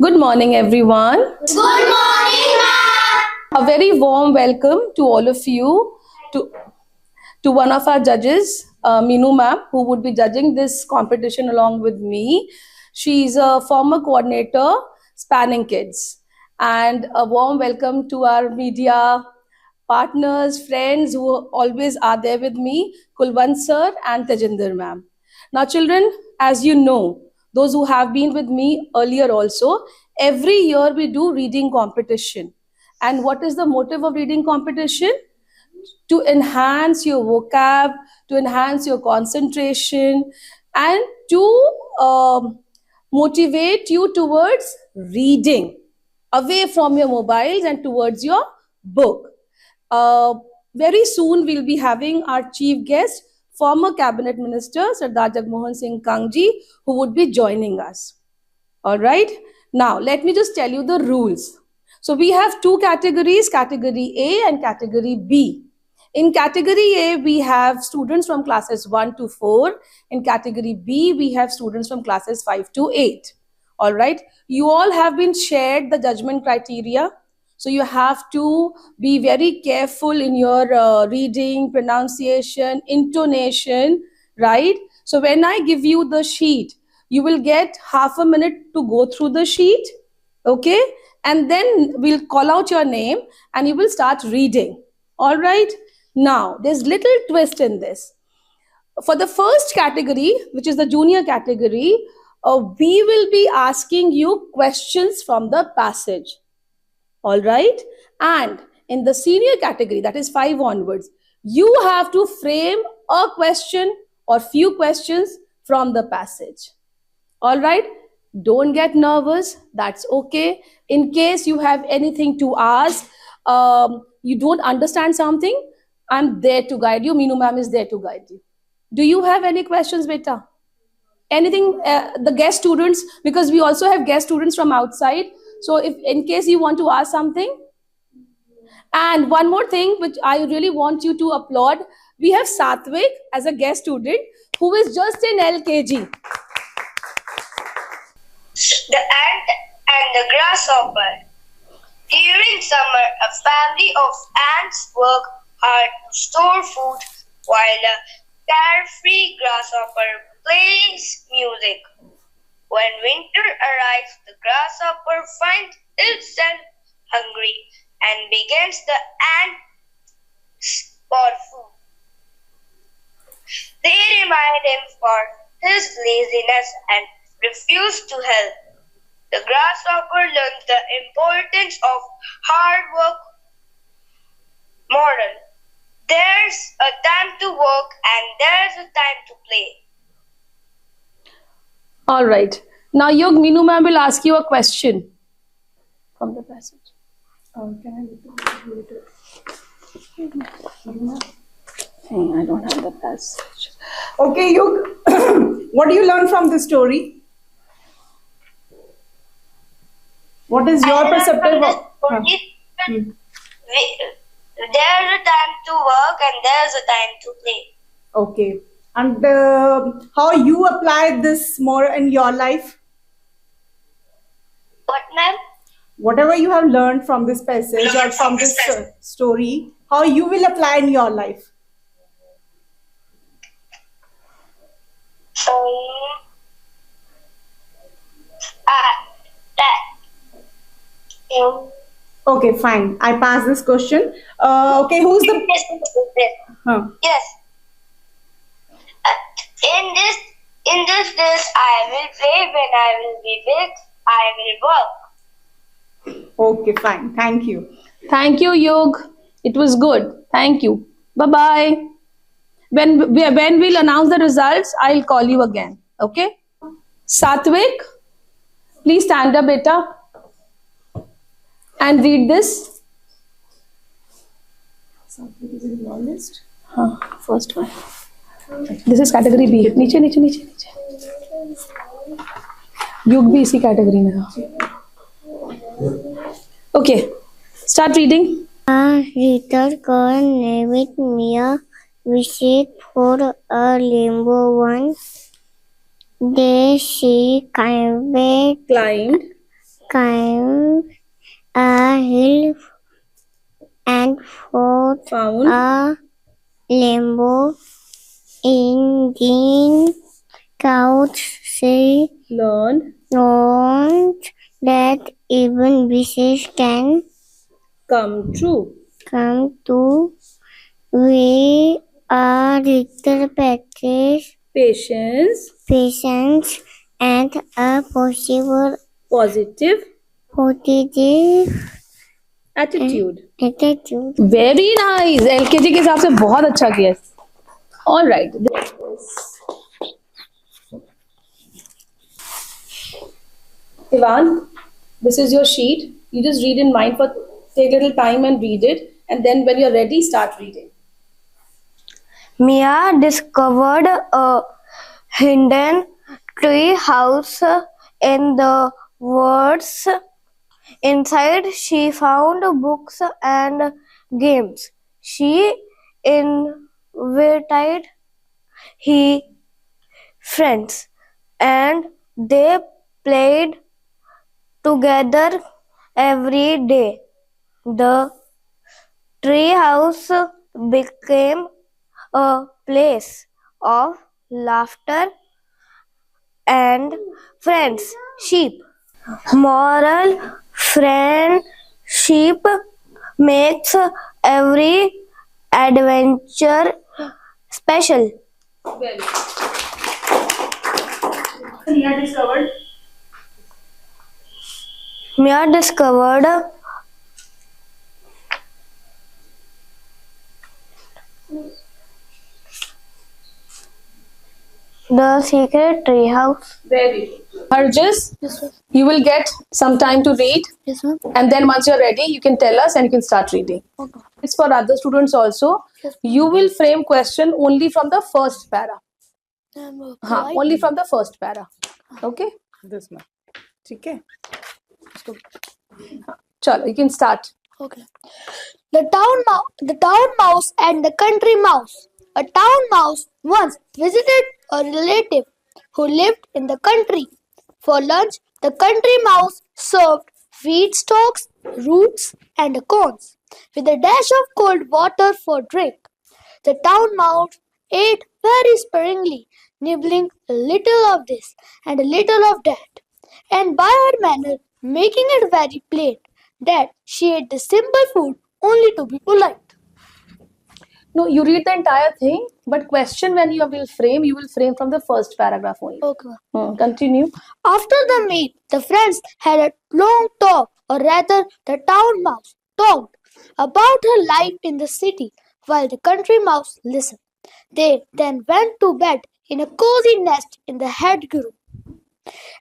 Good morning, everyone. Good morning, ma'am. A very warm welcome to all of you to one of our judges, Meenu ma'am, who would be judging this competition along with me. She's a former coordinator, Spanning Kids. And a warm welcome to our media partners, friends who always are there with me, Kulwant sir and Tejinder ma'am. Now, children, as you know, those who have been with me earlier also, every year we do reading competition. And what is the motive of reading competition? To enhance your vocab, to enhance your concentration, and to motivate you towards reading away from your mobiles and towards your book. Uh, Very soon, we'll be having our chief guest, former cabinet minister Sardar Jagmohan Singh Kangji, who would be joining us. All right. Now, let me just tell you the rules. So, we have two categories, category A and category B. In category A, we have students from classes 1 to 4. In category B, we have students from classes 5 to 8. All right. You all have been shared the judgment criteria. So you have to be very careful in your reading, pronunciation, intonation, right? So when I give you the sheet, you will get half a minute to go through the sheet, okay? And then we'll call out your name and you will start reading, all right? Now, there's little twist in this. For the first category, which is the junior category, we will be asking you questions from the passage. All right. And in the senior category, that is 5 onwards, you have to frame a question or few questions from the passage. All right. Don't get nervous. That's okay. In case you have anything to ask, you don't understand something, I'm there to guide you. Meenu ma'am is there to guide you. Do you have any questions, beta? Anything, the guest students, because we also have guest students from outside. So if in case you want to ask something. And one more thing, which I really want you to applaud, we have Satvik as a guest student who is just in LKG. The ant and the grasshopper. During summer, a family of ants work hard to store food while a carefree grasshopper plays music. When winter arrives, the grasshopper finds itself hungry and begins the ants for food. They remind him for his laziness and refuse to help. The grasshopper learns the importance of hard work. Moral: there's a time to work and there's a time to play. All right. Now, Yog, Meenu ma'am will ask you a question from the passage. Can I read it? I don't have the passage. Okay, Yug, what do you learn from this story? What is your perspective of... There's a time to work and there's a time to play. Okay. And how you apply this more in your life? What, ma'am? Whatever you have learned from this passage or from this story, how you will apply in your life? Okay, fine. I pass this question. Okay, who's the... Yes. In this days I will play. When I will be big, I will work. Okay, fine. Thank you. Thank you, Yog. It was good. Thank you. Bye-bye. When we'll announce the results, I'll call you again. Okay? Satvik, please stand up, beta. And read this. Satvik is in your list. First one. This is category B. नीचे नीचे नीचे नीचे. युग भी इसी category में था. Okay. Start reading. A little girl named Mia wished for a rainbow one. There she climbed climbed a hill and Found. a rainbow in green clouds. She Learned. learned that even wishes can Come true. come to we a little practice, Patience. and a possible Positive. positive Attitude. attitude. Very nice. LKG के हिसाब से बहुत अच्छा किया. All right. Ivan, this is your sheet. You just read in mind for take a little time and read it, and then when you're ready, start reading. Mia discovered a hidden tree house in the woods. Inside, she found books and games. She invited her friends, and they played together every day. The treehouse became a place of laughter and friendship. Moral: friendship makes every adventure special. Very good. Mia discovered. Mia discovered the secret treehouse. Very good. Harjis, you will get some time to read, Yes, ma'am. and then once you're ready, you can tell us and you can start reading. Okay. It's for other students also. Yes. You will frame question only from the first para. हाँ, only from the first para. Okay? This one. ठीक है? Chalo, you can start. Okay. The town mouse and the country mouse. A town mouse once visited a relative who lived in the country. For lunch, the country mouse served wheat stalks, roots, and corns, with a dash of cold water for drink. The town mouse ate very sparingly, nibbling a little of this and a little of that, and by her manner making it very plain that she ate the simple food only to be polite. No, you read the entire thing, but question when you will frame from the first paragraph only. Okay. Continue. After the meal, the friends had a long talk, or rather, the town mouse talked about her life in the city, while the country mouse listened. They then went to bed in a cozy nest in the hedgerow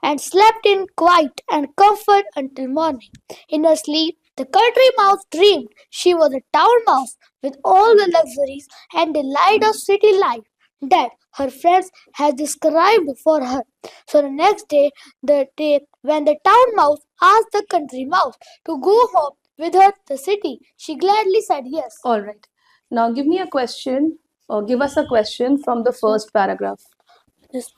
and slept in quiet and comfort until morning. In her sleep, the country mouse dreamed she was a town mouse with all the luxuries and delight of city life that her friends had described for her. So the next day, when the town mouse asked the country mouse to go home with her to the city, she gladly said yes. All right. Now give me a question or give us a question from the first paragraph. Yes.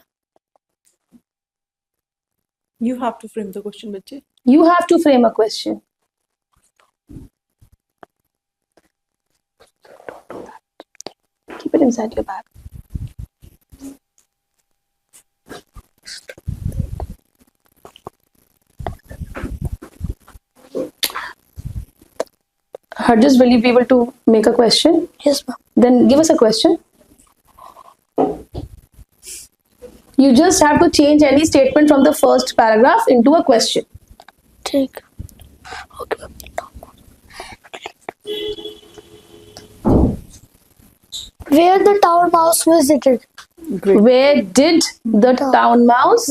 You have to frame the question, बच्चे. You have to frame a question. Keep it inside your bag. Harjis, will you be able to make a question? Yes, ma'am. Then give us a question. You just have to change any statement from the first paragraph into a question. Take. Okay. Where the town mouse visited. Where did the town mouse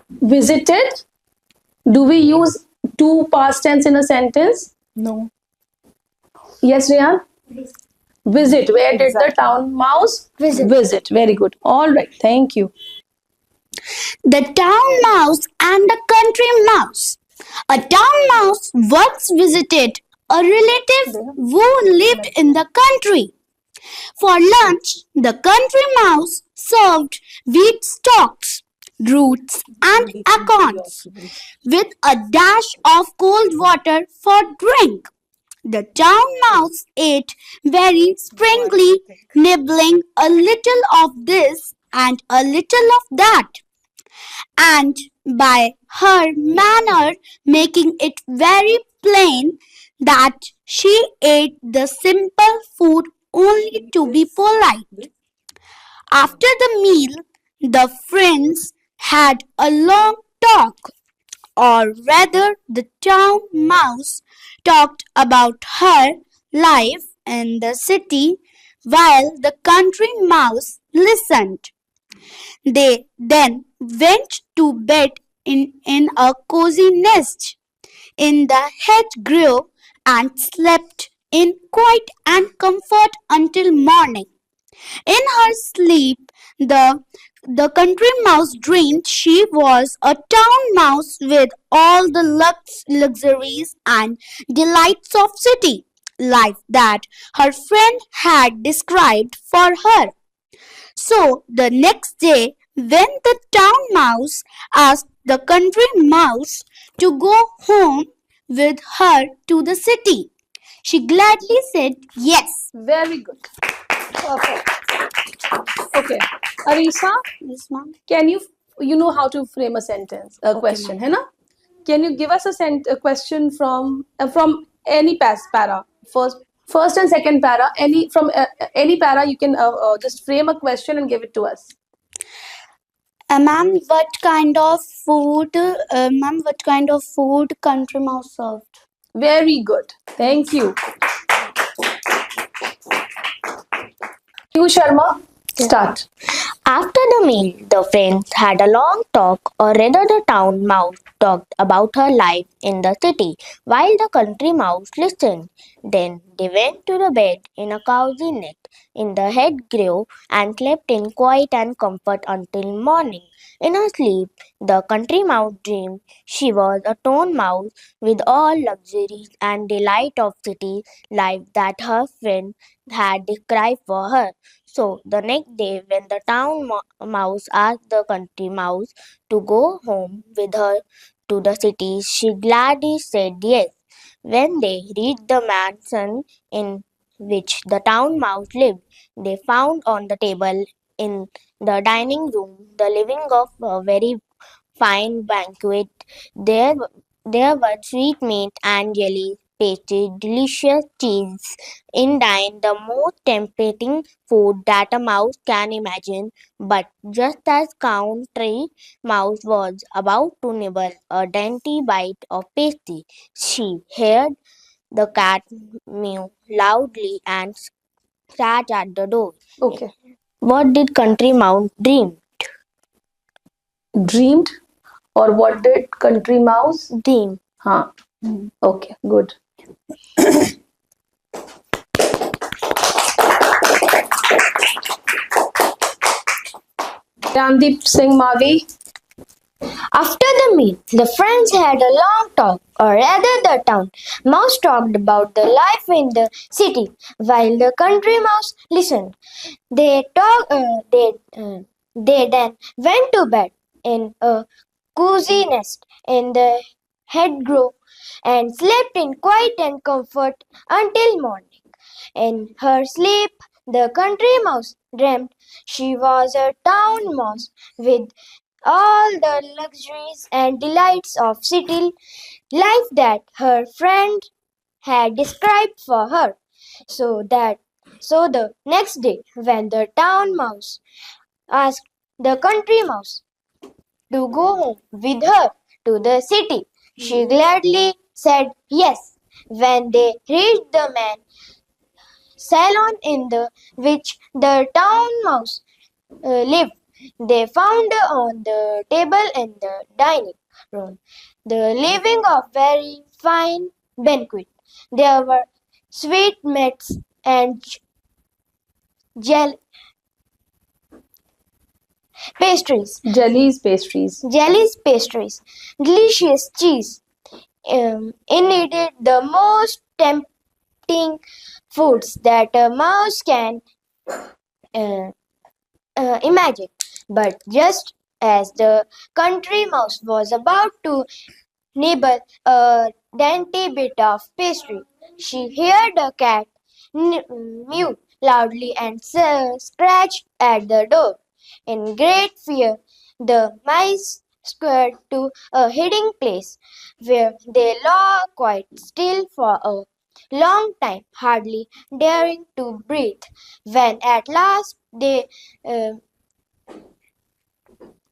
visited? Do we use two past tense in a sentence? No. Yes, Riyan? Visit. Where did the town mouse visit? Very good. All right. Thank you. The town mouse and the country mouse. A town mouse once visited a relative who lived in the country. For lunch, the country mouse served wheat stalks, roots, and acorns, with a dash of cold water for drink. The town mouse ate very springily, nibbling a little of this and a little of that, and by her manner making it very plain that she ate the simple food only to be polite. After the meal, the friends had a long talk, or rather, the town mouse talked about her life in the city while the country mouse listened. They then went to bed in a cozy nest in the hedgerow and slept in quiet and comfort until morning. In her sleep, the country mouse dreamed she was a town mouse with all the luxuries and delights of city life that her friend had described for her. So the next day, when the town mouse asked the country mouse to go home with her to the city, she gladly said yes. Very good. Perfect. Okay. Arisa, Yes, ma'am. can you know how to frame a sentence, a question, है ना? Can you give us a question from any para? First and second para, any para you can just frame a question and give it to us. Ma'am, what kind of food, country mouse served? Very good. Thank you. You Sharma, start. After the meal, the friends had a long talk, or rather, the town mouse talked about her life in the city, while the country mouse listened. Then they went to the bed in a cozy nest in the hedgerow and slept in quiet and comfort until morning. In her sleep, the country mouse dreamed she was a town mouse with all luxuries and delight of city life that her friend had described for her. So the next day, when the town mouse asked the country mouse to go home with her to the city, she gladly said yes. When they reached the mansion in which the town mouse lived, they found on the table in the dining room the living of a very fine banquet. There, there were sweet meat and jelly, pastry, delicious cheese, indeed the most tempting food that a mouse can imagine. But just as country mouse was about to nibble a dainty bite of pastry, she heard the cat mew loudly and scratch at the door. Okay. What did country mouse dream? Dreamed, or what did country mouse? Dream. Huh. Okay, good. Randeep Singh Mavi. After the meal, the friends had a long talk, or rather, the town mouse talked about the life in the city, while the country mouse listened. They then went to bed in a cozy nest in the hedgerow and slept in quiet and comfort until morning. In her sleep, the country mouse dreamed she was a town mouse with all the luxuries and delights of city life that her friend had described for her. So the next day, when the town mouse asked the country mouse to go home with her to the city, she gladly said yes. When they reached the man salon in the which the town mouse lived, they found on the table in the dining room the leaving of very fine banquet. There were sweet meats and gel pastries, jellies pastries, delicious cheese. Indeed, the most tempting foods that a mouse can imagine. But just As the country mouse was about to nibble a dainty bit of pastry, she heard a cat mew loudly and scratched at the door. In great fear, the mice scurried to a hiding place where they lay quite still for a long time, hardly daring to breathe. When at last they uh,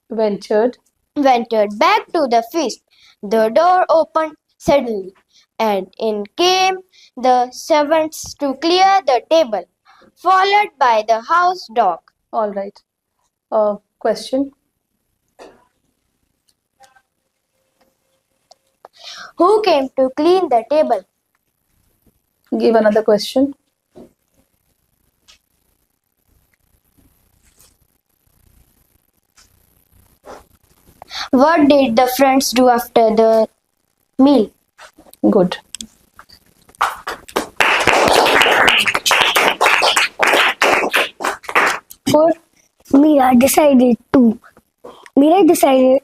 Ventured. ventured back to the feast, the door opened suddenly, and in came the servants to clear the table, followed by the house dog. All right. Question. Who came to clean the table? Give another question. What did the friends do after the meal? Good. For Mira decided to. Mira decided.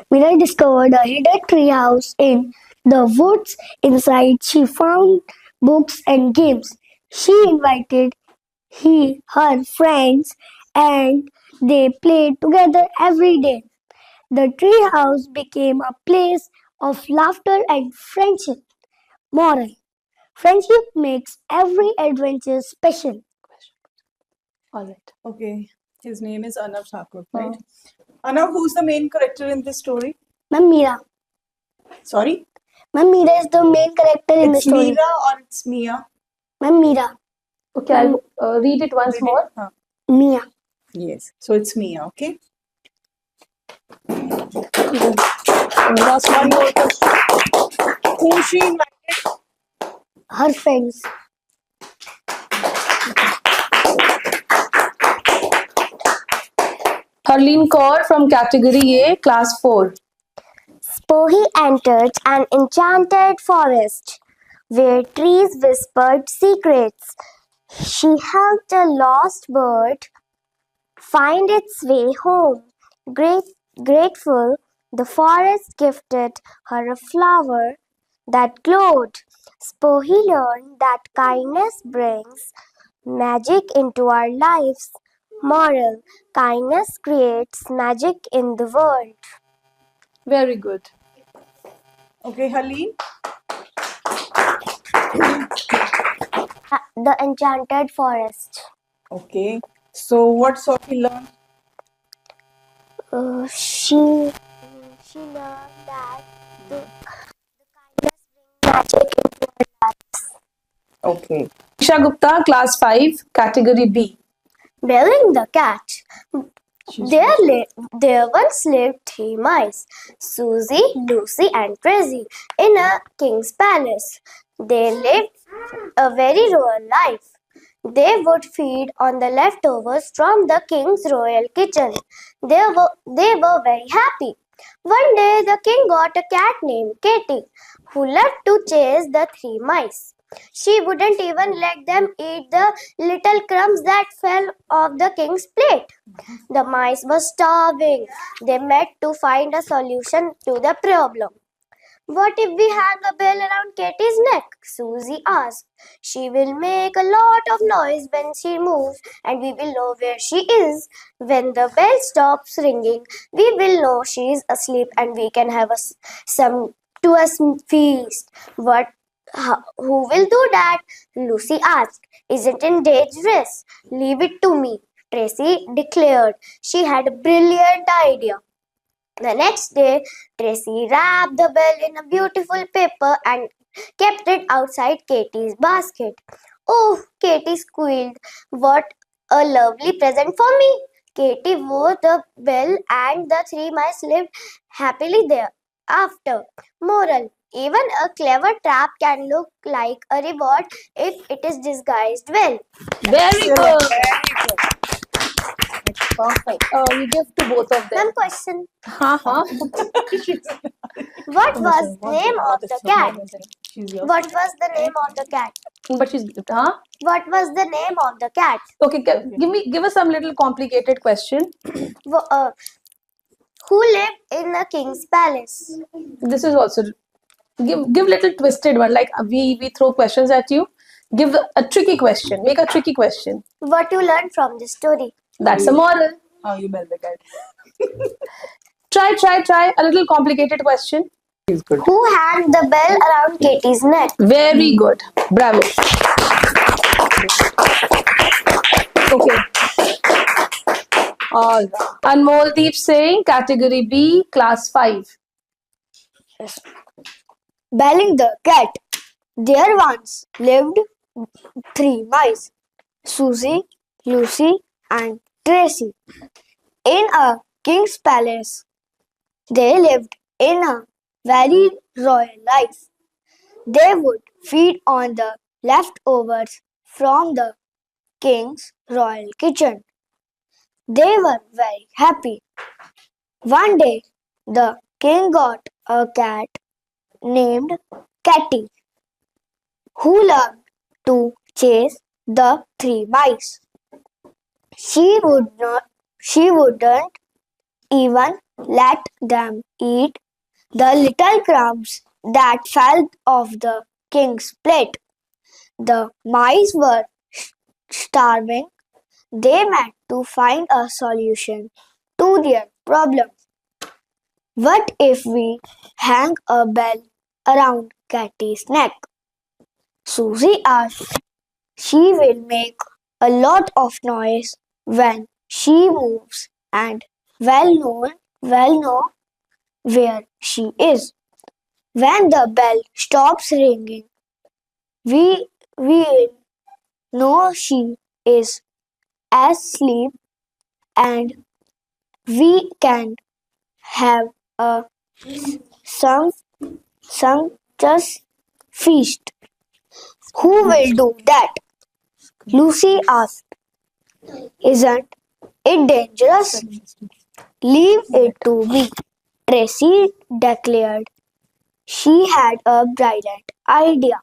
Mira discovered a hidden tree house in the woods. Inside, she found books and games. She invited her friends, and they played together every day. The tree house became a place of laughter and friendship. Moral: friendship makes every adventure special. All right. Okay. His name is Anav Thakur, right? Anav, who's the main character in this story? Ma'am Mira. Sorry? Ma'am Mira is the main character in the It's story. Mira or it's Mia? Ma'am Mira. Okay, I'll read it once more. Huh. Mia. Yes. So it's Mia, okay? Last One more question. Who she invited? Her friends. Harleen Kaur from category A, class 4. Spohi entered an enchanted forest where trees whispered secrets. She helped a lost bird find its way home. Grateful, the forest gifted her a flower that glowed. Spohi learned that kindness brings magic into our lives. Moral: kindness creates magic in the world. Very good. Okay, Haleen. The enchanted forest. Okay. So what Sophie learned? She learned that the kindness brings magic into our lives. Okay. Isha Gupta, class 5, category B. Belling the cat. There once lived three mice, Susie, Lucy, and Tracy, in a king's palace. They lived a very royal life. They would feed on the leftovers from the king's royal kitchen. They were very happy. One day, the king got a cat named Katy, who loved to chase the three mice. She wouldn't even let them eat the little crumbs that fell off the king's plate. The mice were starving. They met to find a solution to the problem. What if we hang a bell around Katie's neck? Susie asked. She will make a lot of noise when she moves, and we will know where she is. When the bell stops ringing, we will know she is asleep, and we can have some feast. Who will do that? Lucy asked. Isn't it dangerous? Leave it to me, Tracy declared. She had a brilliant idea. The next day, Tracy wrapped the bell in a beautiful paper and kept it outside Katie's basket. Oh, Katie squealed. What a lovely present for me! Katie wore the bell and the three mice lived happily thereafter. Moral: even a clever trap can look like a reward if it is disguised well. Very good. Perfect. You give to both of them. One question. Huh? What was the name of the cat? What was the name of the cat? But she's, huh? What was the name of the cat? Okay, give us some little complicated question. Who lived in the king's palace? This is also give little twisted one. Like we throw questions at you. Give a tricky question. Make a tricky question. What you learned from this story? That's a moral. Oh, you better get. Try. A little complicated question. Who hung the bell around Katie's neck? Very good. Bravo. Okay. All right. Anmoldeep saying category B, class 5. Belling the cat. There once lived 3 mice, Susie, Lucy, and Tracy, in a king's palace. They lived in a very royal life. They would feed on the leftovers from the king's royal kitchen. They were very happy. One day, the king got a cat named Catty, who loved to chase the 3 mice. She wouldn't even let them eat the little crumbs that fell off the king's plate. The mice were starving. They met to find a solution to their problem. What if we hang a bell around Catty's neck? Susie asked. She will make a lot of noise when she moves and well know where she is. When the bell stops ringing, we will know she is asleep and we can have a sumptuous feast. Who will do that? Lucy asked. Isn't it dangerous? Leave it to me, Tracy declared. She had a brilliant idea.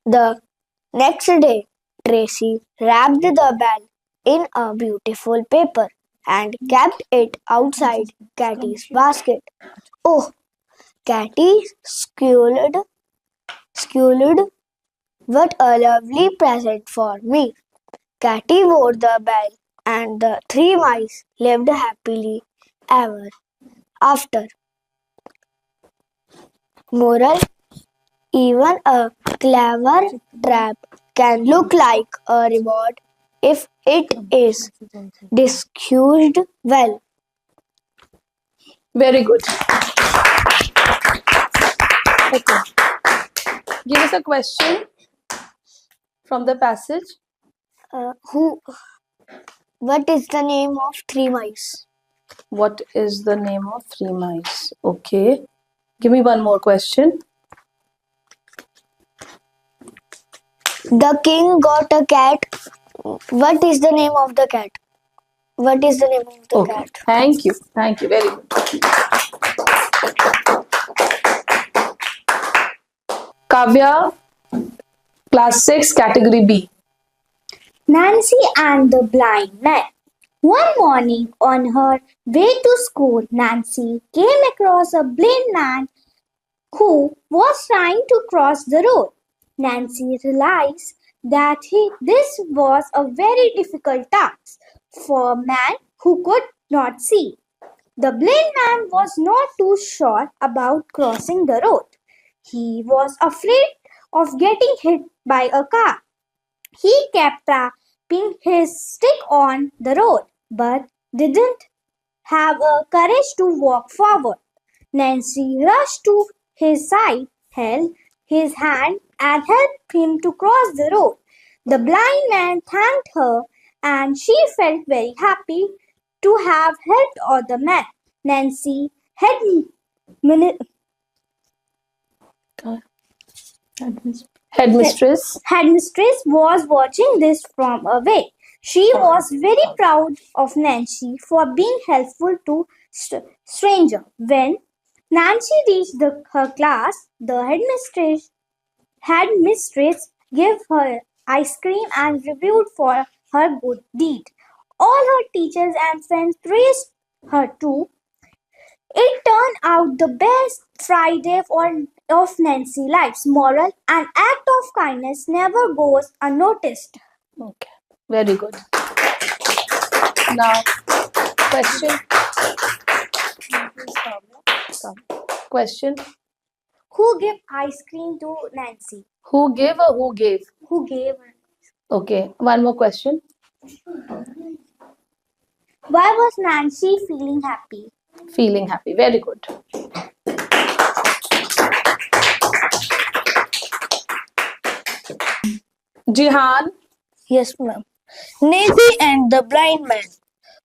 The next day, Tracy wrapped the bell in a beautiful paper and kept it outside Catty's basket. Oh, Catty squealed, what a lovely present for me. Catty wore the bell and the 3 mice lived happily ever after. Moral: even a clever trap can look like a reward if it is discussed well. Very good. Okay. Give us a question from the passage. What is the name of 3 mice? What is the name of 3 mice? Okay. Give me one more question. The king got a cat. What is the name of the cat? What is the name of the Okay. cat? Thank you. Very good. Kavya, class 6, category B. Nancy and the Blind Man. One morning on her way to school, Nancy came across a blind man who was trying to cross the road. Nancy realized that this was a very difficult task for a man who could not see. The blind man was not too sure about crossing the road. He was afraid of getting hit by a car. He kept tapping his stick on the road, but didn't have a courage to walk forward. Nancy rushed to his side, held his hand, and helped him to cross the road. The blind man thanked her, and she felt very happy to have helped other men. Nancy Headmistress was watching this from away. She was very proud of Nancy for being helpful to stranger. When Nancy reached her class, the headmistress gave her ice cream and reviewed for her good deed. All her teachers and friends praised her too. It turned out the best Friday of Nancy life's moral: an act of kindness never goes unnoticed. Okay, very good. Now, question. Question. Who gave ice cream to Nancy? Who gave or who gave? Who gave her? Okay, one more question. Why was Nancy feeling happy? Feeling happy. Very good. Jihan. Yes, ma'am. Nancy and the blind man.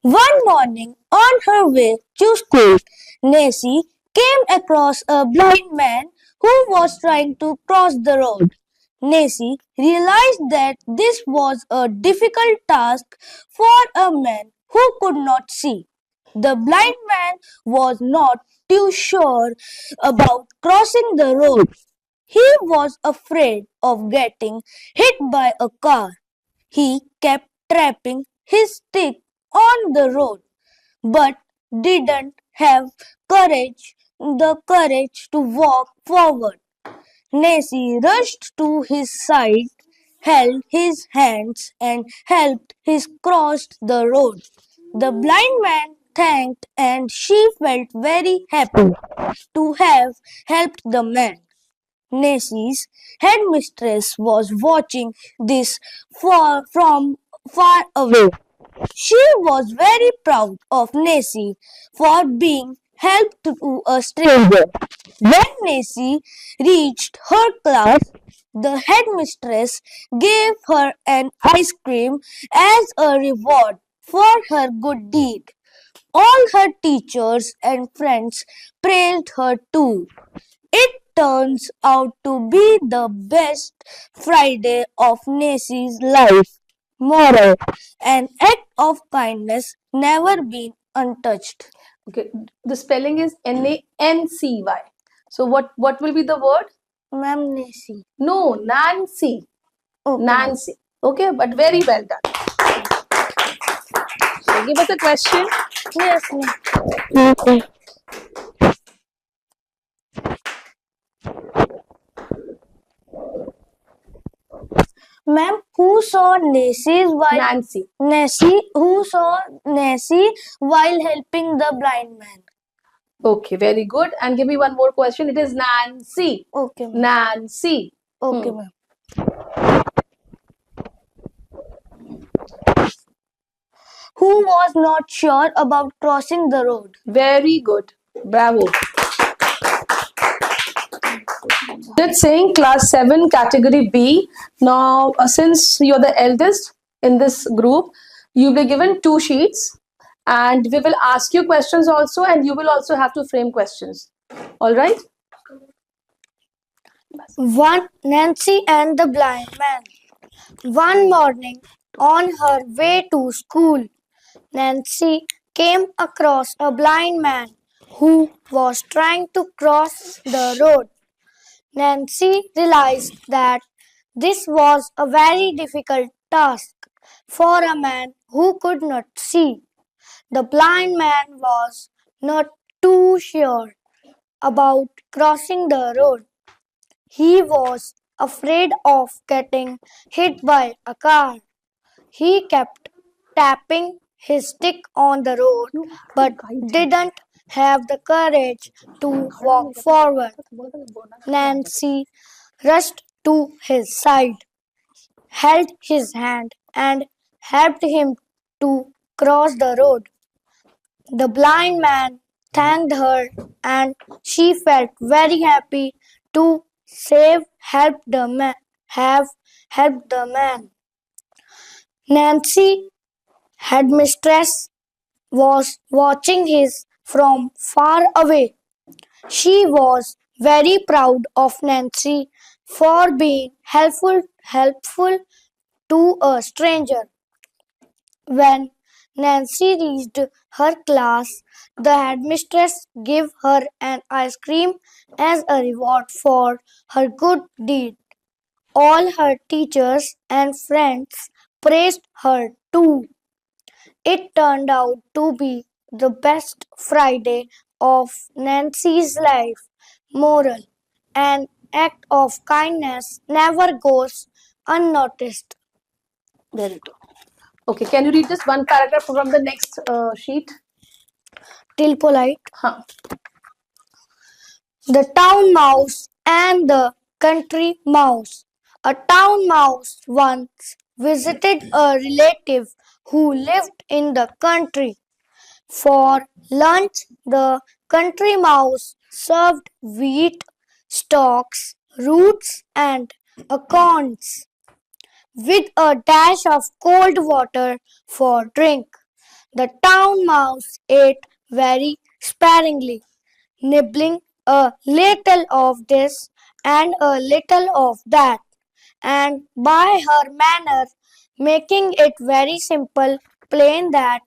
One morning, on her way to school, Nancy came across a blind man who was trying to cross the road. Nancy realized that this was a difficult task for a man who could not see. The blind man was not too sure about crossing the road. He was afraid of getting hit by a car. He kept tapping his stick on the road, but didn't have the courage to walk forward. Nancy rushed to his side, held his hands, and helped him cross the road. The blind man thanked, and she felt very happy to have helped the man. Nancy's headmistress was watching this from far away. She was very proud of Nancy for being helped to a stranger. When Nancy reached her class, the headmistress gave her an ice cream as a reward for her good deed. All her teachers and friends praised her too. It turns out to be the best Friday of Nancy's life. Moral: an act of kindness never been untouched. Okay, the spelling is Nancy. So what will be the word? Ma'am, Nancy. No, Nancy. Okay. Nancy. Okay, but very well done. So give us a question. Yes, ma'am. Okay. Ma'am, who saw Nancy. Who saw Nancy while helping the blind man? Okay, very good. And give me one more question. It is Nancy. Okay, ma'am. Nancy. Okay, Hmm. ma'am. Who was not sure about crossing the road? Very good. Bravo. It's saying class 7 category B. Now, since you're the eldest in this group, you'll be given 2 sheets and we will ask you questions also, and you will also have to frame questions. All right? One Nancy and the blind man. One morning, on her way to school, Nancy came across a blind man who was trying to cross the road. Nancy realized that this was a very difficult task for a man who could not see. The blind man was not too sure about crossing the road. He was afraid of getting hit by a car. He kept tapping his stick on the road but didn't have the courage to walk forward. Nancy rushed to his side, held his hand, and helped him to cross the road. The blind man thanked her, and she felt very happy to have helped the man. Nancy, headmistress, was watching his from far away. She was very proud of Nancy for being helpful to a stranger. When Nancy reached her class, the headmistress gave her an ice cream as a reward for her good deed. All her teachers and friends praised her too. It turned out to be the best Friday of Nancy's life. Moral: an act of kindness never goes unnoticed. There it is. Okay, can you read just one paragraph from the next sheet? Till polite. Huh. The town mouse and the country mouse. A town mouse once visited a relative who lived in the country. For lunch, the country mouse served wheat, stalks, roots, and acorns, with a dash of cold water for drink. The town mouse ate very sparingly, nibbling a little of this and a little of that, and by her manner, making it very simple, plain that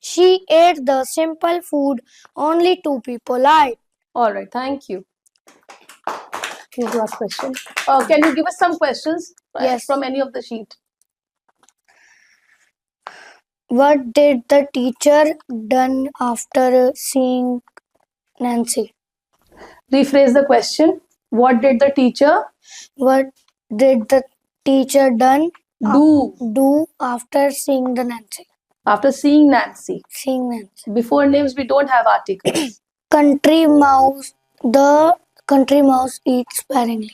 she ate the simple food only to be polite. All right, thank you. Here's the last question. Can you give us some questions Yes. from any of the sheet? What did the teacher done after seeing Nancy? Rephrase the question. What did the teacher What did the teacher done do after seeing the Nancy? after seeing Nancy? Seeing Nancy. Before names, we don't have articles. Country mouse. The country mouse ate sparingly.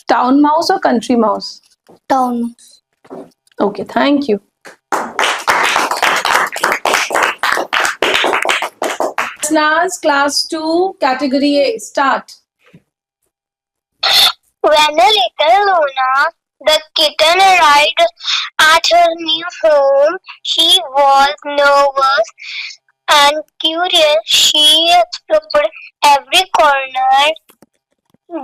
Town mouse or country mouse? Town mouse. Okay, thank you. Snaz, class 2, category A, start. When a little Luna, the kitten, arrived at her new home, she was nervous and curious. She explored every corner,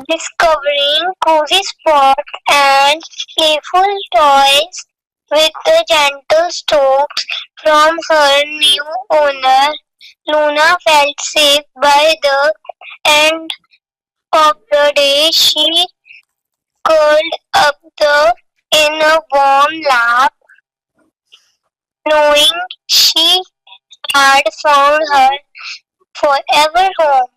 discovering cozy spots and playful toys. With the gentle strokes from her new owner, Luna felt safe. By the end of the day, she curled up in a warm lap, knowing she had found her forever home.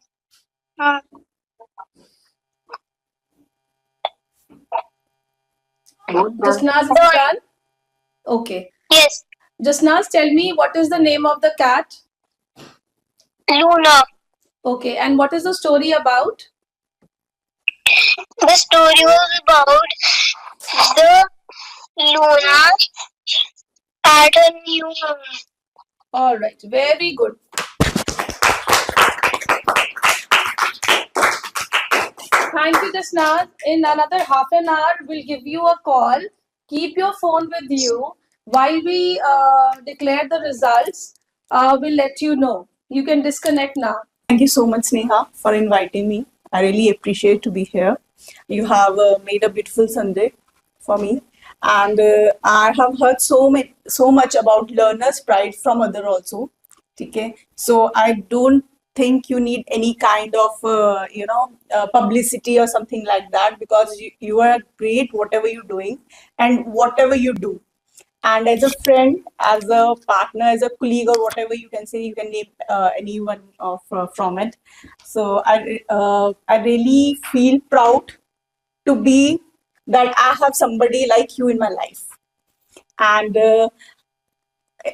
Jasnaz, is it done? Okay. Yes, Jasnaz, tell me what is the name of the cat? Luna. Okay, and what is the story about? The story was about the Luna at a new home. All right, very good. Thank you, Jasnaz. In another half an hour, we'll give you a call. Keep your phone with you. While we declare the results, we'll let you know. You can disconnect now. Thank you so much, Sneha, for inviting me. I really appreciate to be here. You have made a beautiful Sunday for me, and I have heard so much about learners' pride from other also. Okay, so I don't think you need any kind of publicity or something like that, because you are great whatever you're doing and whatever you do. And as a friend, as a partner, as a colleague, or whatever you can say, you can name anyone from it. So I really feel proud to be that I have somebody like you in my life, and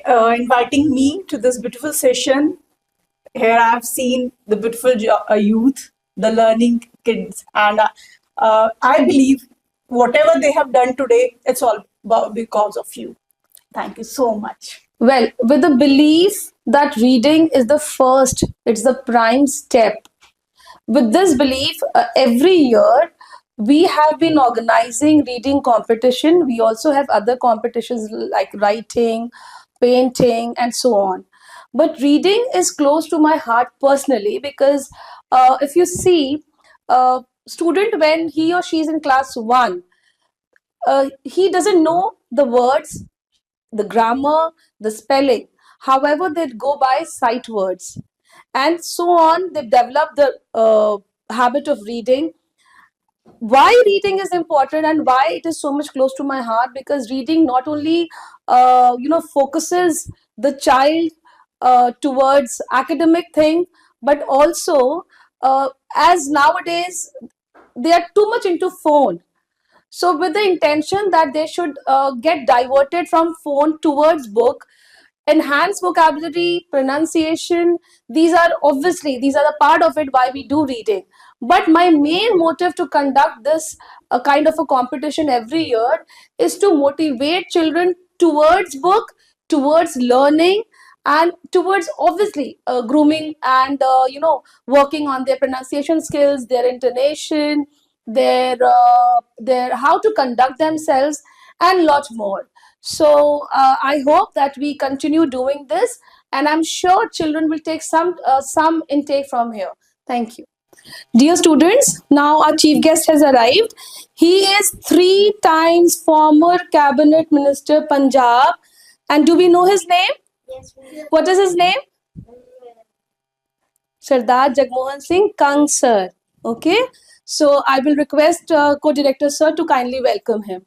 inviting me to this beautiful session. Here I have seen the beautiful youth, the learning kids, and I believe whatever they have done today, it's all because of you. Thank you so much. Well, with the belief that reading is the first, it's the prime step. With this belief, every year we have been organizing reading competition. We also have other competitions like writing, painting, and so on. But reading is close to my heart personally because if you see, student when he or she is in class 1, he doesn't know the words, the grammar, the spelling. However, they go by sight words. And so on, they've developed the habit of reading. why reading is important and why it is so much close to my heart, because reading not only focuses the child towards academic thing, but also as nowadays they are too much into phone, so with the intention that they should get diverted from phone towards book, enhance vocabulary, pronunciation. These are the part of it why we do reading. But my main motive to conduct this kind of a competition every year is to motivate children towards book, towards learning, and towards obviously grooming and working on their pronunciation skills, their intonation, their how to conduct themselves, and lot more. So I hope that we continue doing this, and I'm sure children will take some intake from here. Thank you. Dear students, now our chief guest has arrived. He is 3 times former cabinet minister Punjab. And do we know his name? Yes, What is his name? Sardar Jagmohan Singh Kang sir. Okay. So I will request co-director sir to kindly welcome him.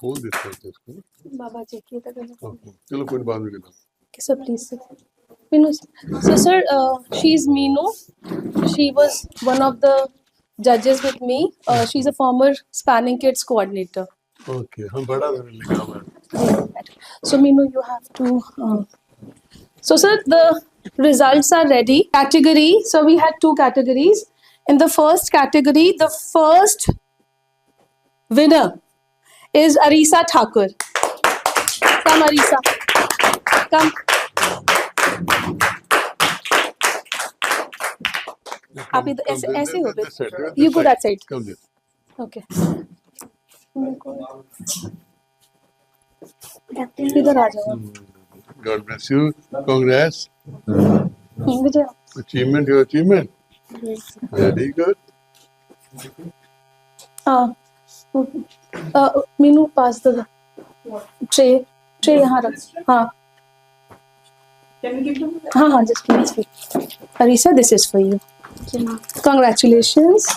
खोल देते हैं इसको। Baba check it again. Okay, चलो कोई बात नहीं। Okay, sir, please sit. Meenu, so sir, she's Meenu. She was one of the judges with me. She's a former Spanning Kids coordinator. Okay, हम बड़ा लिखा हुआ है। So Meenu, you have to. So sir, the results are ready. Category. So we had 2 categories. In the first category, the first winner is Arisa Thakur. Come, Arisa. Come. आप इधर ऐसे ऐसे हो गए. You go that side. Come there. Okay. इधर आ जाओ. God bless you. Congrats. Vijay. Achievement, your achievement. Yes. Very good. Meenu pass the tray यहाँ रख. हाँ हाँ just please. Arisa, this is for you. Congratulations.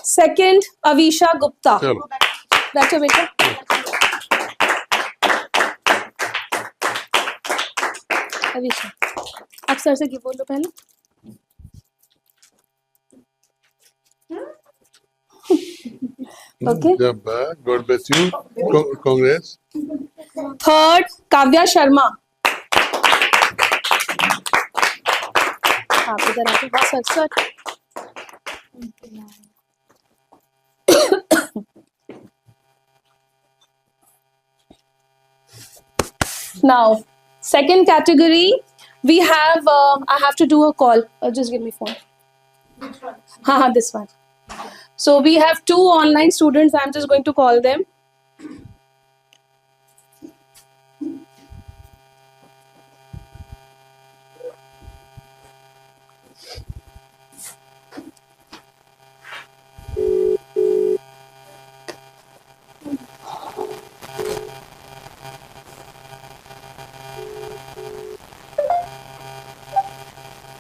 Second, Avisha Gupta. चलो. बैठो बेटा. अविशा, आप सर से बोलो पहले. Okay. God bless you. Congrats. Third, Kavya Sharma. आप इधर आके बस sir. Now, second category, we have. I have to do a call. Just give me phone. This one. So we have 2 online students. I'm just going to call them.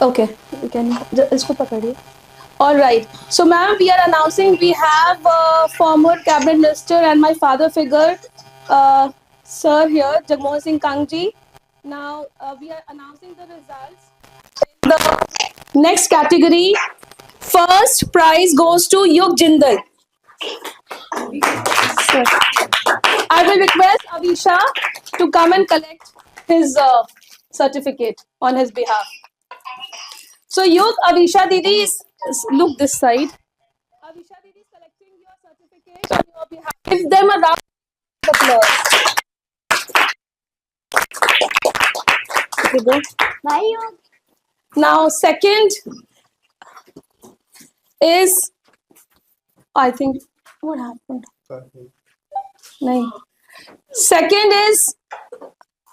Okay, you can इसको पकड़िए. All right. So, ma'am, we are announcing we have former cabinet minister and my father figure, sir here, Jagmohan Singh Kangji. Now, we are announcing the results. The next category, first prize goes to Yug Jindal. Sir. I will request Avisha to come and collect his certificate on his behalf. So, Yug, Avisha Didi is. Look this side. Avisha Didi is collecting your certificate on your behalf. Give them a round of applause. Okay, go. Bye. Now, second is, I think, what happened? No. Second is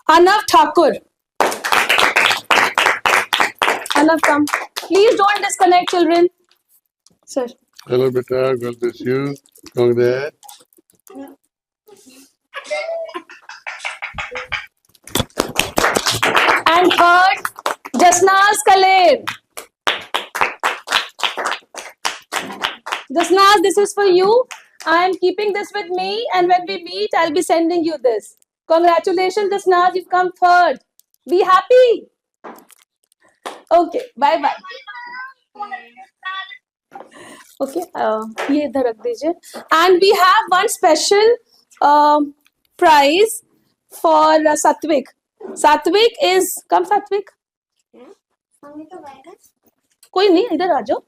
Anav Thakur. Anav, come. Please don't disconnect, children. Sir. Hello, beta. God bless you. Congrats. And third, Jasnaz Khaled. Jasnaz, this is for you. I am keeping this with me, and when we meet, I'll be sending you this. Congratulations, Jasnaz, you've come third. Be happy. Okay, bye bye. Okay, ये इधर रख दीजिए. And we have one special prize for Satvik. Satvik is come Satvik. कोई नहीं इधर आ जाओ.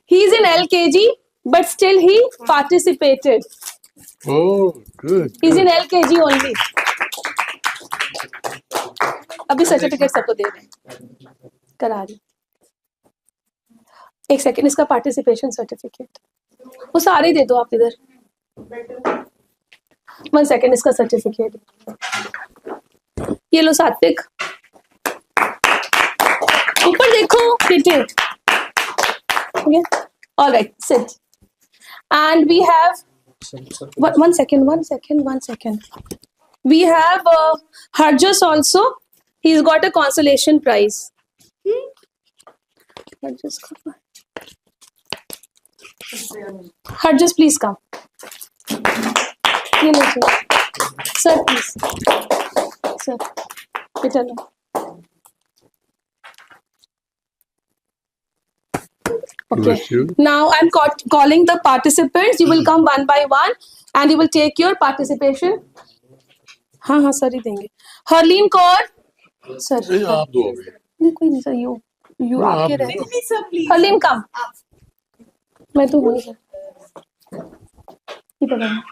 He is in LKG, but still he participated. Oh, good. He's in LKG only. अभी certificate सबको दे रहे हैं. करा रही. एक सेकेंड इसका पार्टिसिपेशन सर्टिफिकेट वो सारे दे दो आप इधर. 1 सेकेंड इसका सर्टिफिकेट. ये लो सात्विक. ऊपर देखो बेटे. Okay. All right, sit. And we have one second. We have Harjas also. He's got a consolation prize. Harjas, please come. Sir, please. Sir, better no. Okay. Bless you. Now I'm calling the participants. You will come one by one, and you will take your participation. हाँ हाँ sir ही देंगे. Harleen Kaur. Sir. नहीं, आप दो अभी. नहीं कोई नहीं सर. You हाँ, आके आप रहे. दो. Harleen come. मैं तो हूँ ही सर. ये पकड़ना.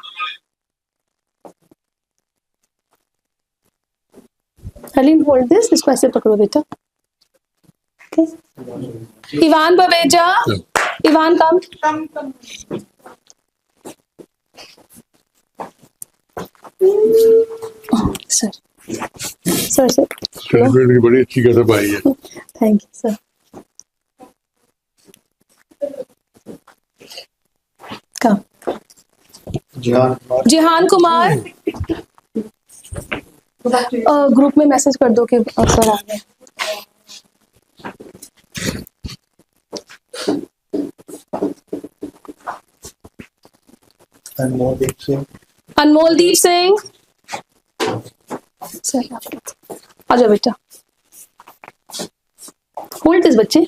Harleen hold this. इसको ऐसे पकड़ो बेटा. Okay. Ivan Baveja. Ivan come. Sir. Sir. Certificate की बड़ी अच्छी कसम आई है. Thank you, sir. Come. Jihan Kumar. Group में मैसेज कर दो कि सर आ गए. अनमोलदीप सिंह. सर आ जाओ बेटा. होल्ड दिस बच्चे.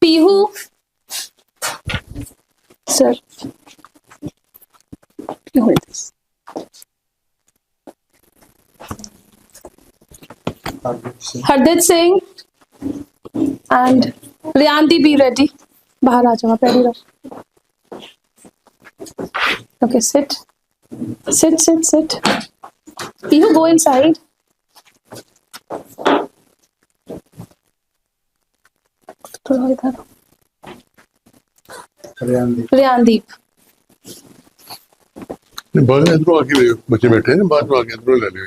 Pihu. Sir hold this. Hardeep Singh and Riyandi be ready. बाहर आ जाओ. पैरी रहो. Okay, sit. You go inside. थोड़ा इधर. रियांदीप. बाद में इधरों आके ले बच्चे बैठे हैं. बाद में आके इधरों ले ले.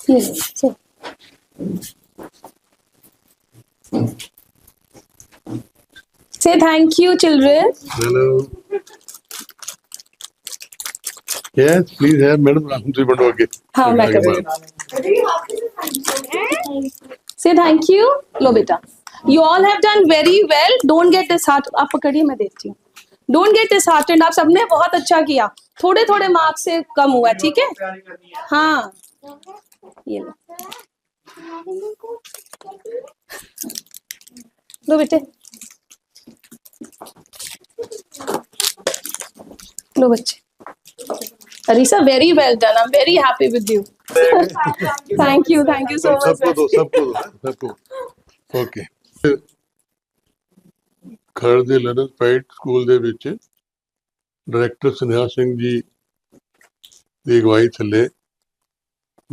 Sit. Say thank you, children. Hello. Yes, please have madam तुझे बढ़ो आगे. हाँ मैं कर रही हूँ. Say thank you. लो बेटा. You all have done very well. Don't get disheartened. आप पकड़िए मैं देखती हूँ. Don't get disheartened. आप सबने बहुत अच्छा किया. थोड़े थोड़े मार्क्स से कम हुआ. ठीक है. हाँ ये लो. लो बेटे. लो बच्चे. Arisa, very well done. I'm very happy with you. Thank you so much. सबको. Okay. ਖਰੜ ਦੇ ਲਰਨਰ ਪ੍ਰਾਈਡ ਸਕੂਲ ਦੇ ਵਿੱਚ ਡਾਇਰੈਕਟਰ ਸੁਨੇਹਾ ਸਿੰਘ ਜੀ ਦੀ ਅਗਵਾਈ ਥੱਲੇ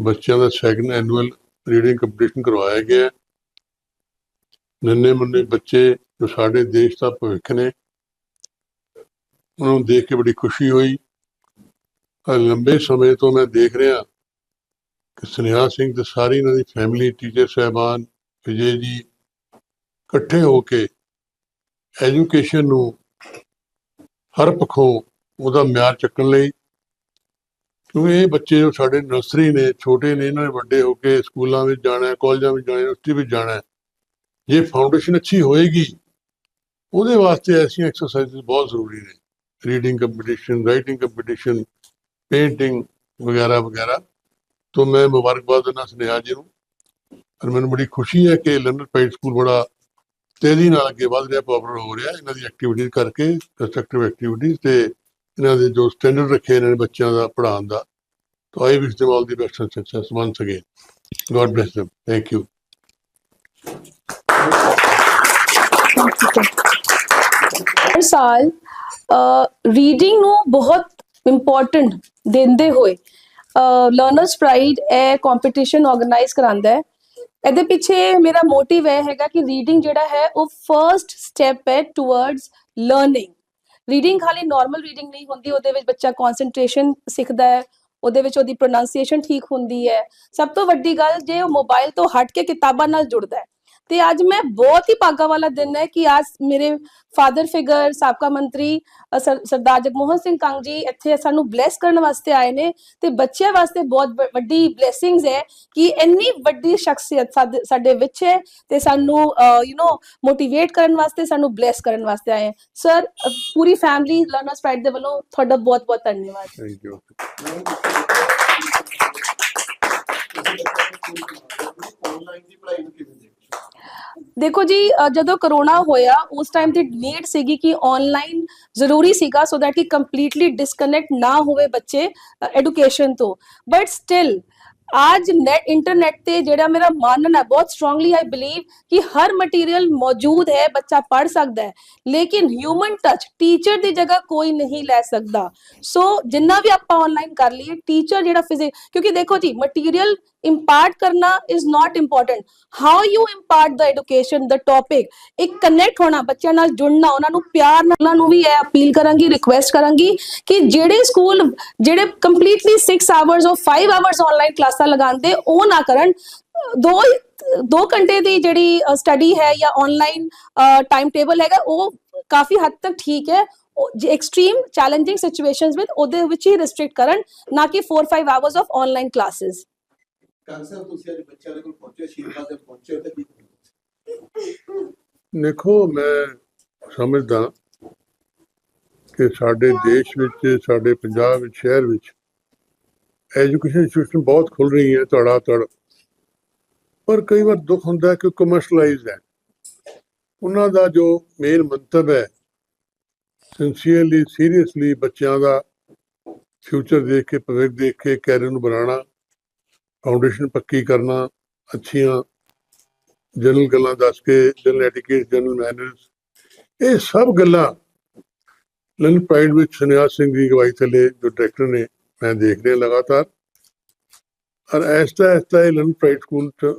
ਬੱਚਿਆਂ ਦਾ ਸੈਕੰਡ ਐਨੂਅਲ ਰੀਡਿੰਗ ਕੰਪੀਟੀਸ਼ਨ ਕਰਵਾਇਆ ਗਿਆ. ਨੰਨੇ ਮੁੰਨੇ ਬੱਚੇ ਜੋ ਸਾਡੇ ਦੇਸ਼ ਦਾ ਭਵਿੱਖ ਨੇ, ਉਹਨਾਂ ਨੂੰ ਦੇਖ ਕੇ ਬੜੀ ਖੁਸ਼ੀ ਹੋਈ। ਲੰਬੇ ਸਮੇਂ ਤੋਂ ਮੈਂ ਦੇਖ ਰਿਹਾ ਕਿ ਸੁਨੇਹਾ ਸਿੰਘ ਤੇ ਸਾਰੀ ਇਹਨਾਂ ਦੀ ਫੈਮਿਲੀ, ਟੀਚਰ ਸਾਹਿਬਾਨ, ਵਿਜੇ ਜੀ ਇਕੱਠੇ ਹੋ ਕੇ ਐਜੂਕੇਸ਼ਨ ਨੂੰ ਹਰ ਪੱਖੋਂ ਉਹਦਾ ਮਿਆਰ ਚੱਕਣ ਲਈ, ਕਿਉਂਕਿ ਇਹ ਬੱਚੇ ਜੋ ਸਾਡੇ ਨਰਸਰੀ ਨੇ, ਛੋਟੇ ਨੇ, ਇਹਨਾਂ ਨੇ ਵੱਡੇ ਹੋ ਕੇ ਸਕੂਲਾਂ ਵਿੱਚ ਜਾਣਾ, ਕਾਲਜਾਂ ਵਿੱਚ ਜਾਣਾ, ਯੂਨੀਵਰਸਿਟੀ ਵਿੱਚ ਜਾਣਾ। ਜੇ ਫਾਊਂਡੇਸ਼ਨ ਅੱਛੀ ਹੋਏਗੀ, ਉਹਦੇ ਵਾਸਤੇ ਐਸੀਆਂ ਐਕਸਰਸਾਈਜ਼ ਬਹੁਤ ਜ਼ਰੂਰੀ ਨੇ, reading competition, writing competition, painting वगैरह वगैरह। तो मैं मुबारकबाद देना सुनेहा जी ਨੂੰ, और ਮੈਨੂੰ ਬੜੀ ਖੁਸ਼ੀ ਹੈ ਕਿ ਲੰਡਨ ਪ੍ਰਾਈਡ ਸਕੂਲ ਬੜਾ ਤੇਜ਼ੀ ਨਾਲ ਅੱਗੇ ਵਧ ਰਿਹਾ, ਪਾਪੂਲਰ ਹੋ ਰਿਹਾ ਇਹਨਾਂ ਦੀ ਐਕਟੀਵਿਟੀਜ਼ ਕਰਕੇ, ਕੰਸਟਰਕਟਿਵ ਐਕਟੀਵਿਟੀਜ਼, ਤੇ ਇਹਨਾਂ ਦੇ ਜੋ ਸਟੈਂਡਰਡ ਰੱਖੇ ਇਹਨਾਂ ਨੇ ਬੱਚਿਆਂ ਦਾ ਪੜ੍ਹਾਉਣ ਦਾ। तो I wish them all the best and success once again. God bless them. Thank you. हर साल ਰੀਡਿੰਗ ਨੂੰ ਬਹੁਤ ਇੰਪੋਰਟੈਂਟ ਦਿੰਦੇ ਹੋਏ ਲਰਨਰਸ ਪ੍ਰਾਈਡ ਇਹ ਕੰਪੀਟੀਸ਼ਨ ਆਰਗੇਨਾਈਜ਼ ਕਰਾਂਦਾ ਹੈ। ਇਹਦੇ ਪਿੱਛੇ ਮੇਰਾ ਮੋਟਿਵ ਇਹ ਹੈਗਾ ਕਿ ਰੀਡਿੰਗ ਜਿਹੜਾ ਹੈ ਉਹ ਫਰਸਟ ਸਟੈਪ ਹੈ ਟੁਵਰਡਸ ਲਰਨਿੰਗ। ਰੀਡਿੰਗ ਖਾਲੀ ਨਾਰਮਲ ਰੀਡਿੰਗ ਨਹੀਂ ਹੁੰਦੀ, ਉਹਦੇ ਵਿੱਚ ਬੱਚਾ ਕਨਸੈਂਟਰੇਸ਼ਨ ਸਿੱਖਦਾ ਹੈ, ਉਹਦੇ ਵਿੱਚ ਉਹਦੀ ਪ੍ਰੋਨਾਂਸੀਏਸ਼ਨ ਠੀਕ ਹੁੰਦੀ ਹੈ। ਸਭ ਤੋਂ ਵੱਡੀ ਗੱਲ, ਜੇ ਉਹ ਮੋਬਾਈਲ ਤੋਂ ਹਟ ਕੇ ਕਿਤਾਬਾਂ ਨਾਲ ਜੁੜਦਾ ਹੈ। ਤੇ ਅੱਜ ਮੈਂ ਬਹੁਤ ਹੀ ਭਾਗਾ ਵਾਲਾ ਦਿਨ ਹੈ ਕਿ ਅੱਜ ਮੇਰੇ ਫਾਦਰ ਫਿਗਰ, ਸਾਬਕਾ ਮੰਤਰੀ ਸਰਦਾਰ ਜਗਮੋਹਨ ਸਿੰਘ ਕੰਗ ਜੀ ਇੱਥੇ ਸਾਨੂੰ ਬਲੈਸ ਕਰਨ ਵਾਸਤੇ ਆਏ ਨੇ, ਤੇ ਬੱਚਿਆਂ ਵਾਸਤੇ ਬਹੁਤ ਵੱਡੀ ਬਲੇਸਿੰਗਸ ਹੈ ਕਿ ਇੰਨੀ ਵੱਡੀ ਸ਼ਖਸੀਅਤ ਸਾਡੇ ਵਿੱਚ ਹੈ, ਤੇ ਸਾਨੂੰ ਮੋਟੀਵੇਟ ਕਰਨ ਵਾਸਤੇ, ਸਾਨੂੰ ਬਲੈਸ ਕਰਨ ਵਾਸਤੇ ਆਏ। ਸਰ, ਪੂਰੀ ਫੈਮਿਲੀ ਲਰਨਰਸ ਪ੍ਰਾਈਡ ਦੇ ਵੱਲੋਂ ਤੁਹਾਡਾ ਬਹੁਤ ਬਹੁਤ ਧੰਨਵਾਦ। Thank you. ਦੇਖੋ ਜੀ, ਜਦੋਂ ਕਰੋਨਾ ਹੋਇਆ ਉਸ ਟਾਈਮ ਦੀ ਨੀਡ ਸੀਗੀ ਕਿ ਆਨਲਾਈਨ ਜ਼ਰੂਰੀ ਸੀਗਾ, ਸੋ ਦੈਟ ਕਿ ਕੰਪਲੀਟਲੀ ਡਿਸਕਨੈਕਟ ਨਾ ਹੋਵੇ ਬੱਚੇ ਐਡੂਕੇਸ਼ਨ ਤੋਂ। ਬਟ ਸਟਿਲ आज इंटरनेट ਤੇ ਜਿਹੜਾ ਮੇਰਾ ਮਾਨਣਾ ਹੈ ਬਹੁਤ ਸਟਰੋਂਗਲੀ, आई बिलीव कि हर मटीरियल मौजूद है, बच्चा पढ़ सकता है, लेकिन ह्यूमन टच टीचर ਦੀ जगह कोई नहीं ਲੈ ਸਕਦਾ। ਸੋ ਜਿੰਨਾ ਵੀ ਆਪਾਂ ਆਨਲਾਈਨ ਕਰ ਲਈਏ, टीचर ਜਿਹੜਾ ਫਿਜ਼ਿਕ, ਕਿਉਂਕਿ ਦੇਖੋ ਜੀ, ਮਟੀਰੀਅਲ impart करना is not important, how you impart the education, the topic, एक कनेक्ट होना, बच्चों नाल जुड़ना, ਉਹਨਾਂ ਨੂੰ ਪਿਆਰ ਨਾਲ। ਉਹਨਾਂ ਨੂੰ ਵੀ ਇਹ ਅਪੀਲ ਕਰਾਂਗੀ, ਰਿਕੁਐਸਟ ਕਰਾਂਗੀ ਕਿ ਜਿਹੜੇ ਸਕੂਲ ਜਿਹੜੇ ਕੰਪਲੀਟਲੀ 6 ਆਵਰਸ ਔਰ 5 ਆਵਰਸ ਆਨਲਾਈਨ ਕਲਾਸਾਂ ਲਗਾਉਂਦੇ, ਉਹ ਨਾ ਕਰਨ। 2 ਘੰਟੇ ਦੀ ਜਿਹੜੀ ਸਟੱਡੀ ਹੈ ਜਾਂ ਆਨਲਾਈਨ ਟਾਈਮ ਟੇਬਲ ਹੈਗਾ, ਉਹ ਕਾਫੀ ਹੱਦ ਤੱਕ ਠੀਕ ਹੈ। ਜੇ ਐਕਸਟ੍ਰੀਮ ਚੈਲੰਜਿੰਗ ਸਿਚੁਏਸ਼ਨਸ ਵਿੱਚ ਉਹਦੇ ਵਿੱਚ ਹੀ ਰਿਸਟ੍ਰਿਕਟ ਕਰਨ, ਨਾ ਕਿ 4-5 ਆਵਰਸ ਆਫ ਆਨਲਾਈਨ ਕਲਾਸਿਸ। ਦੇਖੋ, ਮੈਂ ਸਮਝਦਾ ਕਿ ਸਾਡੇ ਦੇਸ਼ ਵਿੱਚ, ਸਾਡੇ ਪੰਜਾਬ ਵਿੱਚ, ਸ਼ਹਿਰ ਵਿੱਚ ਐਜੂਕੇਸ਼ਨ ਇੰਸਟੀਟਿਊਸ਼ਨ ਬਹੁਤ ਖੁੱਲ ਰਹੀ ਹੈ ਧੜਾ ਧੜ, ਪਰ ਕਈ ਵਾਰ ਦੁੱਖ ਹੁੰਦਾ ਕਿ ਕਮਰਸ਼ਲਾਈਜ਼ਡ ਹੈ। ਉਹਨਾਂ ਦਾ ਜੋ ਮੇਨ ਮੰਤਵ ਹੈ, ਸਿੰਸੀਅਰਲੀ, ਸੀਰੀਅਸਲੀ ਬੱਚਿਆਂ ਦਾ ਫਿਊਚਰ ਦੇਖ ਕੇ, ਭਵਿੱਖ ਦੇਖ ਕੇ ਕੈਰੀਅਰ ਨੂੰ ਬਣਾਉਣਾ, ਫਾਊਂਡੇਸ਼ਨ ਪੱਕੀ ਕਰਨਾ, ਅੱਛੀਆਂ ਜਨਰਲ ਗੱਲਾਂ ਦੱਸ ਕੇ, ਜਨਰਲ ਐਟੀਕੇਟ, ਜਨਰਲ ਮੈਨਰਸ, ਇਹ ਸਭ ਗੱਲਾਂ ਲੰਡਨ ਪ੍ਰਾਈਡ ਵਿੱਚ ਸੁਨੇਹਾ ਸਿੰਘ ਦੀ ਅਗਵਾਈ ਥੱਲੇ ਜੋ ਡਾਇਰੈਕਟਰ ਨੇ, ਮੈਂ ਦੇਖ ਰਿਹਾ ਲਗਾਤਾਰ। ਔਰ ਐਸਤਾ ਐਸਤਾ ਇਹ ਲੰਡਨ ਪ੍ਰਾਈਡ ਸਕੂਲ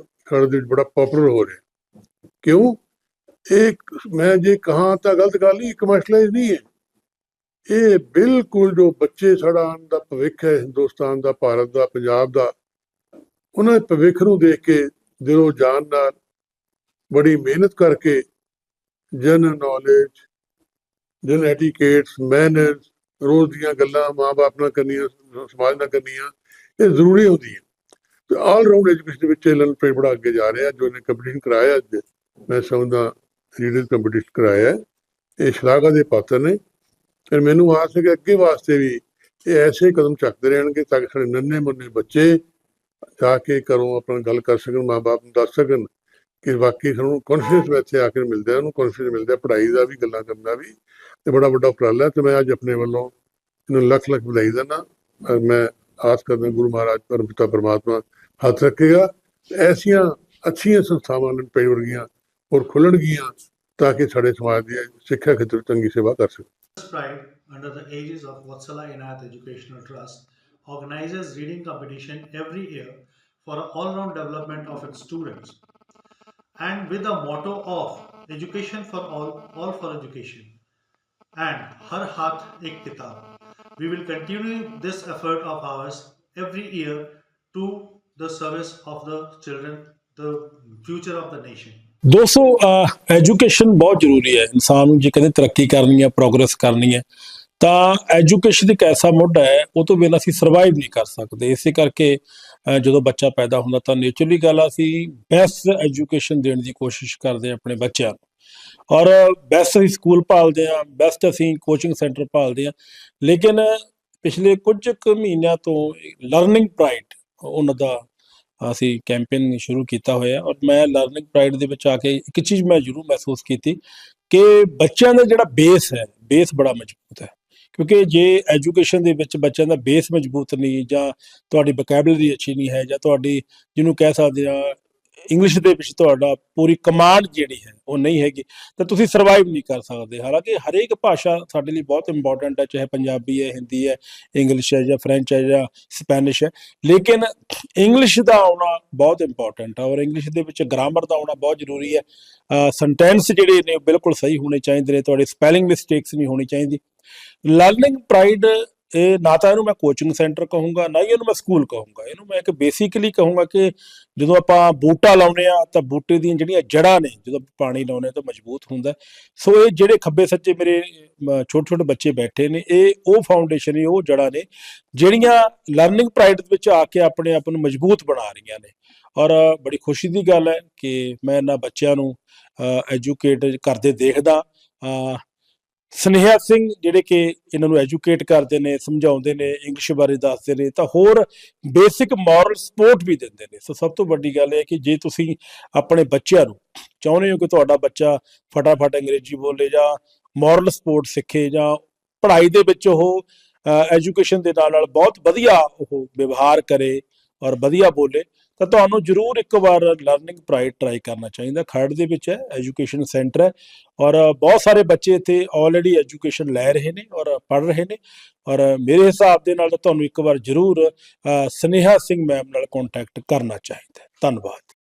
ਸਾਡੇ ਵਿੱਚ ਬੜਾ ਪॉपुलर ਹੋ ਰਿਹਾ। ਕਿਉਂ? ਇਹ ਮੈਂ ਜੇ ਕਹਾਂ ਤਾਂ ਗਲਤ ਗੱਲ ਨਹੀਂ, ਕਮਰਸ਼ਲਾਈਜ਼ ਨਹੀਂ ਹੈ। ਇਹ ਬਿਲਕੁਲ ਜੋ ਬੱਚੇ ਸਾਡਾ ਆਉਣ ਦਾ ਭਵਿੱਖ ਹੈ, ਹਿੰਦੁਸਤਾਨ ਦਾ, ਭਾਰਤ ਦਾ, ਪੰਜਾਬ ਦਾ, ਉਹਨਾਂ ਦੇ ਭਵਿੱਖ ਨੂੰ ਦੇਖ ਕੇ ਦਿਲੋਂ ਜਾਨ ਨਾਲ, ਬੜੀ ਮਿਹਨਤ ਕਰਕੇ, general knowledge, general etiquettes, manners, ਰੋਜ਼ ਦੀਆਂ ਗੱਲਾਂ ਮਾਂ ਬਾਪ ਨਾਲ ਕਰਨੀਆਂ, ਸਮਾਜ ਨਾਲ ਕਰਨੀਆਂ, ਇਹ ਜ਼ਰੂਰੀ ਹੁੰਦੀ ਹੈ। ਤੇ ਆਲ ਰਾਊਂਡ ਐਜੂਕੇਸ਼ਨ ਦੇ ਵਿੱਚ ਲੰਡਨ ਪ੍ਰਾਈਡ ਬੜਾ ਅੱਗੇ ਜਾ ਰਿਹਾ। ਜੋ ਇਹਨੇ ਕੰਪੀਟੀਸ਼ਨ ਕਰਾਇਆ, ਅੱਜ ਮੈਂ ਸਮਝਦਾ ਰੀਡਰ ਕੰਪੀਟੀਸ਼ਨ ਕਰਾਇਆ, ਇਹ ਸ਼ਲਾਘਾ ਦੇ ਪਾਤਰ ਨੇ। ਫਿਰ ਮੈਨੂੰ ਆਸ ਹੈ ਕਿ ਅੱਗੇ ਵਾਸਤੇ ਵੀ ਇਹ ਐਸੇ ਕਦਮ ਚੱਕਦੇ ਰਹਿਣਗੇ ਤਾਂ ਕਿ ਸਾਡੇ ਨੰਨੇ ਮੁੰਨੇ ਬੱਚੇ ਜਾ ਕੇ ਘਰੋਂ ਆਪਣਾ ਗੱਲ ਕਰ ਸਕਣ, ਮਾਂ ਬਾਪ ਨੂੰ ਦੱਸ ਸਕਣ ਕਿ ਵਾਕਈ ਸਾਨੂੰ ਕੌਨਫੀਡੈਂਸ ਇੱਥੇ ਆ ਕੇ ਮਿਲਦਾ, ਉਹਨੂੰ ਕੌਨਫੀਡੈਂਸ ਮਿਲਦਾ ਪੜ੍ਹਾਈ ਦਾ ਵੀ, ਗੱਲਾਂ ਕਰਨ ਦਾ ਵੀ। ਤੇ ਬੜਾ ਵੱਡਾ ਉਪਰਾਲਾ ਹੈ। ਤੇ ਮੈਂ ਅੱਜ ਆਪਣੇ ਵੱਲੋਂ ਇਹਨੂੰ ਲੱਖ ਲੱਖ ਵਧਾਈ ਦਿੰਦਾ। ਮੈਂ ਆਸ ਕਰਦਾ ਗੁਰੂ ਮਹਾਰਾਜ ਪਰਮ ਪਿਤਾ ਪਰਮਾਤਮਾ ਹੱਥ ਰੱਖੇਗਾ, ਐਸੀਆਂ ਅੱਛੀਆਂ ਸੰਸਥਾਵਾਂ ਲੰਡਨ ਪ੍ਰਾਈਡ ਵਰਗੀਆਂ ਹੋਰ ਖੁੱਲਣਗੀਆਂ ਤਾਂ ਕਿ ਸਾਡੇ ਸਮਾਜ ਦੀ ਸਿੱਖਿਆ ਖੇਤਰ ਚੰਗੀ ਸੇਵਾ ਕਰ ਸਕਣ। Pride, under the aegis of Vatsala Inayat Educational Trust, organizes reading competition every year for an all-round development of its students. and with the motto of education for all for education, and Har Haath Ek Kitab. We will continue this effort of ours every year to the service of the children, the future of the nation. ਦੋਸਤੋ education ਬਹੁਤ ਜ਼ਰੂਰੀ ਹੈ ਇਨਸਾਨ ਨੂੰ। ਜੇ ਕਦੇ ਤਰੱਕੀ ਕਰਨੀ ਹੈ, ਪ੍ਰੋਗਰੈਸ ਕਰਨੀ ਹੈ, ਤਾਂ ਐਜੂਕੇਸ਼ਨ ਇੱਕ ਐਸਾ ਮੁੱਢ ਹੈ, ਉਹ ਤੋਂ ਬਿਨਾਂ ਅਸੀਂ ਸਰਵਾਈਵ ਨਹੀਂ ਕਰ ਸਕਦੇ। ਇਸੇ ਕਰਕੇ ਜਦੋਂ ਬੱਚਾ ਪੈਦਾ ਹੁੰਦਾ ਤਾਂ ਨੇਚਰਲੀ ਗੱਲ ਅਸੀਂ ਬੈਸਟ ਐਜੂਕੇਸ਼ਨ ਦੇਣ ਦੀ ਕੋਸ਼ਿਸ਼ ਕਰਦੇ ਹਾਂ ਆਪਣੇ ਬੱਚਿਆਂ ਨੂੰ, ਔਰ ਬੈਸਟ ਅਸੀਂ ਸਕੂਲ ਭਾਲਦੇ ਹਾਂ, ਬੈਸਟ ਅਸੀਂ ਕੋਚਿੰਗ ਸੈਂਟਰ ਭਾਲਦੇ ਹਾਂ। ਲੇਕਿਨ ਪਿਛਲੇ ਕੁਝ ਕੁ ਮਹੀਨਿਆਂ ਤੋਂ ਲਰਨਿੰਗ ਪ੍ਰਾਈਡ ਉਹਨਾਂ ਦਾ ਅਸੀਂ ਕੈਂਪੇਨ ਸ਼ੁਰੂ ਕੀਤਾ ਹੋਇਆ, ਔਰ ਮੈਂ ਲਰਨਿੰਗ ਪ੍ਰਾਈਡ ਦੇ ਵਿੱਚ ਆ ਕੇ ਇੱਕ ਚੀਜ਼ ਮੈਂ ਜ਼ਰੂਰ ਮਹਿਸੂਸ ਕੀਤੀ ਕਿ ਬੱਚਿਆਂ ਦਾ ਜਿਹੜਾ ਬੇਸ ਹੈ, ਬੇਸ ਬੜਾ ਮਜ਼ਬੂਤ ਹੈ। ਕਿਉਂਕਿ ਜੇ ਐਜੂਕੇਸ਼ਨ ਦੇ ਵਿੱਚ ਬੱਚਿਆਂ ਦਾ ਬੇਸ ਮਜ਼ਬੂਤ ਨਹੀਂ, ਜਾਂ ਤੁਹਾਡੀ ਵੋਕੈਬਲਰੀ ਅੱਛੀ ਨਹੀਂ ਹੈ, ਜਾਂ ਤੁਹਾਡੀ ਜਿਹਨੂੰ ਕਹਿ ਸਕਦੇ ਆ ਇੰਗਲਿਸ਼ ਦੇ ਵਿੱਚ ਤੁਹਾਡਾ ਪੂਰੀ ਕਮਾਂਡ ਜਿਹੜੀ ਹੈ ਉਹ ਨਹੀਂ ਹੈਗੀ, ਤਾਂ ਤੁਸੀਂ ਸਰਵਾਈਵ ਨਹੀਂ ਕਰ ਸਕਦੇ। ਹਾਲਾਂਕਿ ਹਰੇਕ ਭਾਸ਼ਾ ਸਾਡੇ ਲਈ ਬਹੁਤ ਇੰਪੋਰਟੈਂਟ ਹੈ, ਚਾਹੇ ਪੰਜਾਬੀ ਹੈ, ਹਿੰਦੀ ਹੈ, ਇੰਗਲਿਸ਼ ਹੈ, ਜਾਂ ਫਰੈਂਚ ਹੈ, ਜਾਂ ਸਪੈਨਿਸ਼ ਹੈ, ਲੇਕਿਨ ਇੰਗਲਿਸ਼ ਦਾ ਆਉਣਾ ਬਹੁਤ ਇੰਪੋਰਟੈਂਟ ਹੈ, ਔਰ ਇੰਗਲਿਸ਼ ਦੇ ਵਿੱਚ ਗ੍ਰਾਮਰ ਦਾ ਆਉਣਾ ਬਹੁਤ ਜ਼ਰੂਰੀ ਹੈ। ਸੈਂਟੈਂਸ ਜਿਹੜੇ ਨੇ ਬਿਲਕੁਲ ਸਹੀ ਹੋਣੇ ਚਾਹੀਦੇ ਨੇ, ਤੁਹਾਡੇ ਸਪੈਲਿੰਗ ਮਿਸਟੇਕਸ ਨਹੀਂ ਹੋਣੀ ਚਾਹੀਦੀ। ਲਰਨਿੰਗ ਪ੍ਰਾਈਡ ਇਹ ਨਾ ਤਾਂ ਇਹਨੂੰ ਮੈਂ ਕੋਚਿੰਗ ਸੈਂਟਰ ਕਹੂੰਗਾ, ਨਾ ਹੀ ਇਹਨੂੰ ਮੈਂ ਸਕੂਲ ਕਹੂੰਗਾ, ਇਹਨੂੰ ਮੈਂ ਇੱਕ ਬੇਸਿਕਲੀ ਕਹੂੰਗਾ ਕਿ ਜਦੋਂ ਆਪਾਂ ਬੂਟਾ ਲਾਉਂਦੇ ਆ ਤਾਂ ਬੂਟੇ ਦੀਆਂ ਜਿਹੜੀਆਂ ਜੜ੍ਹਾਂ ਨੇ, ਜਦੋਂ ਪਾਣੀ ਲਾਉਂਦੇ ਤਾਂ ਮਜ਼ਬੂਤ ਹੁੰਦਾ। ਸੋ ਇਹ ਜਿਹੜੇ ਖੱਬੇ ਸੱਜੇ ਮੇਰੇ ਛੋਟੇ ਛੋਟੇ ਬੱਚੇ ਬੈਠੇ ਨੇ, ਇਹ ਉਹ ਫਾਊਂਡੇਸ਼ਨ ਨੇ, ਉਹ ਜੜ੍ਹਾਂ ਨੇ ਜਿਹੜੀਆਂ ਲਰਨਿੰਗ ਪ੍ਰਾਈਡ ਵਿੱਚ ਆ ਕੇ ਆਪਣੇ ਆਪ ਨੂੰ ਮਜ਼ਬੂਤ ਬਣਾ ਰਹੀਆਂ ਨੇ। ਔਰ ਬੜੀ ਖੁਸ਼ੀ ਦੀ ਗੱਲ ਹੈ ਕਿ ਮੈਂ ਇਹਨਾਂ ਬੱਚਿਆਂ ਨੂੰ ਐਜੂਕੇਟ ਕਰਦੇ ਦੇਖਦਾ। ਸਨੇਹਾ ਸਿੰਘ ਜਿਹੜੇ ਕਿ ਇਹਨਾਂ ਨੂੰ ਐਜੂਕੇਟ ਕਰਦੇ ਨੇ, ਸਮਝਾਉਂਦੇ ਨੇ, ਇੰਗਲਿਸ਼ ਬਾਰੇ ਦੱਸਦੇ ਨੇ, ਤਾਂ ਹੋਰ ਬੇਸਿਕ ਮੋਰਲ ਸਪੋਰਟ ਵੀ ਦਿੰਦੇ ਨੇ। ਸੋ ਸਭ ਤੋਂ ਵੱਡੀ ਗੱਲ ਇਹ ਹੈ ਕਿ ਜੇ ਤੁਸੀਂ ਆਪਣੇ ਬੱਚਿਆਂ ਨੂੰ ਚਾਹੁੰਦੇ ਹੋ ਕਿ ਤੁਹਾਡਾ ਬੱਚਾ ਫਟਾਫਟ ਅੰਗਰੇਜ਼ੀ ਬੋਲੇ, ਜਾਂ ਮੋਰਲ ਸਪੋਰਟ ਸਿੱਖੇ, ਜਾਂ ਪੜ੍ਹਾਈ ਦੇ ਵਿੱਚ ਉਹ ਐਜੂਕੇਸ਼ਨ ਦੇ ਨਾਲ ਬਹੁਤ ਵਧੀਆ ਉਹ ਵਿਵਹਾਰ ਕਰੇ ਔਰ ਵਧੀਆ ਬੋਲੇ, ਤਾਂ ਤੁਹਾਨੂੰ ਜ਼ਰੂਰ ਇੱਕ ਵਾਰ ਲਰਨਿੰਗ ਪ੍ਰਾਈਡ ਟਰਾਈ ਕਰਨਾ ਚਾਹੀਦਾ। ਖਰੜ ਦੇ ਵਿੱਚ ਹੈ, ਐਜੂਕੇਸ਼ਨ ਸੈਂਟਰ ਹੈ, ਔਰ ਬਹੁਤ ਸਾਰੇ ਬੱਚੇ ਇੱਥੇ ਆਲਰੇਡੀ ਐਜੂਕੇਸ਼ਨ ਲੈ ਰਹੇ ਨੇ ਔਰ ਪੜ੍ਹ ਰਹੇ ਨੇ। ਔਰ ਮੇਰੇ ਹਿਸਾਬ ਦੇ ਨਾਲ ਤਾਂ ਤੁਹਾਨੂੰ ਇੱਕ ਵਾਰ ਜ਼ਰੂਰ ਸਨੇਹਾ ਸਿੰਘ ਮੈਮ ਨਾਲ ਕੰਟੈਕਟ ਕਰਨਾ ਚਾਹੀਦਾ। ਧੰਨਵਾਦ।